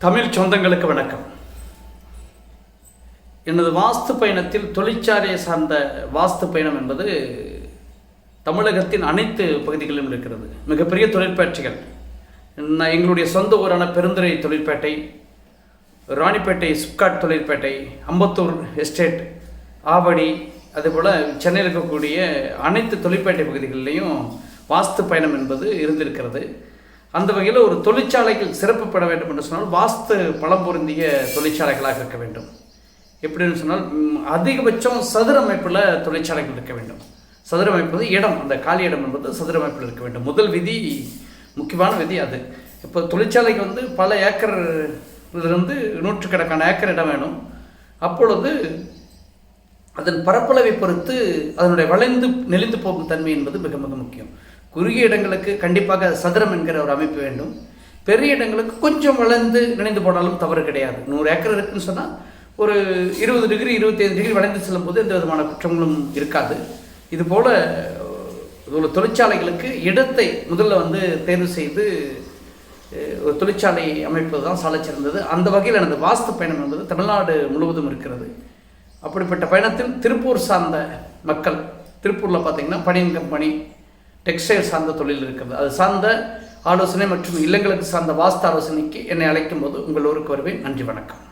தமிழ் சொந்தங்களுக்கு வணக்கம். எனது வாஸ்து பயணத்தில் தொழிற்சாலையை சார்ந்த வாஸ்து பயணம் என்பது தமிழகத்தின் அனைத்து பகுதிகளிலும் இருக்கிறது. மிகப்பெரிய தொழிற்பேட்டைகள், எங்களுடைய சொந்த ஊரான பெருந்துறை தொழிற்பேட்டை, ராணிப்பேட்டை சிப்காட் தொழிற்பேட்டை, அம்பத்தூர் எஸ்டேட், ஆவடி, அதுபோல் சென்னையில் இருக்கக்கூடிய அனைத்து தொழிற்பேட்டை பகுதிகளிலையும் வாஸ்து பயணம் என்பது இருந்திருக்கிறது. அந்த வகையில் ஒரு தொழிற்சாலைகள் சிறப்பு பெற வேண்டும் என்று சொன்னால் வாஸ்து பலம் பொருந்திய தொழிற்சாலைகளாக இருக்க வேண்டும். எப்படின்னு சொன்னால் அதிகபட்சம் சதுர அமைப்பில் தொழிற்சாலைகள் இருக்க வேண்டும். சதுர அமைப்பு இடம், அந்த காலி இடம் என்பது சதுர அமைப்பில் இருக்க வேண்டும். முதல் விதி, முக்கியமான விதி அது. இப்போ தொழிற்சாலைக்கு பல ஏக்கர்லேருந்து நூற்றுக்கணக்கான ஏக்கர் இடம் வேணும். அப்பொழுது அதன் பரப்பளவை பொறுத்து அதனுடைய வளைந்து நெளிந்து போகும் தன்மை என்பது மிக மிக முக்கியம். குறுகிய இடங்களுக்கு கண்டிப்பாக சதுரம் என்கிற ஒரு அமைப்பு வேண்டும். பெரிய இடங்களுக்கு கொஞ்சம் வளைந்து நினைந்து போனாலும் தவறு கிடையாது. 100 ஏக்கர் இருக்குன்னு சொன்னால் ஒரு 20 டிகிரி 25 டிகிரி வளைந்து செல்லும்போது எந்த விதமான குற்றங்களும் இருக்காது. இதுபோல் ஒரு தொழிற்சாலைகளுக்கு இடத்தை முதல்ல தேர்வு செய்து ஒரு தொழிற்சாலை அமைப்பது தான் சாலை சிறந்தது. அந்த வகையில் எனது வாஸ்து பயணம் என்பது தமிழ்நாடு முழுவதும் இருக்கிறது. அப்படிப்பட்ட பயணத்தில் திருப்பூர் சார்ந்த மக்கள், திருப்பூரில் பார்த்திங்கன்னா பனியன் கம்பெனி, டெக்ஸ்டைல் சார்ந்த தொழில் இருக்கிறது. அது சார்ந்த ஆலோசனை மற்றும் இல்லங்களுக்கு சார்ந்த வாஸ்து ஆலோசனைக்கு என்னை அழைக்கும் போது உங்கள் ஊருக்கு வருவேன். நன்றி, வணக்கம்.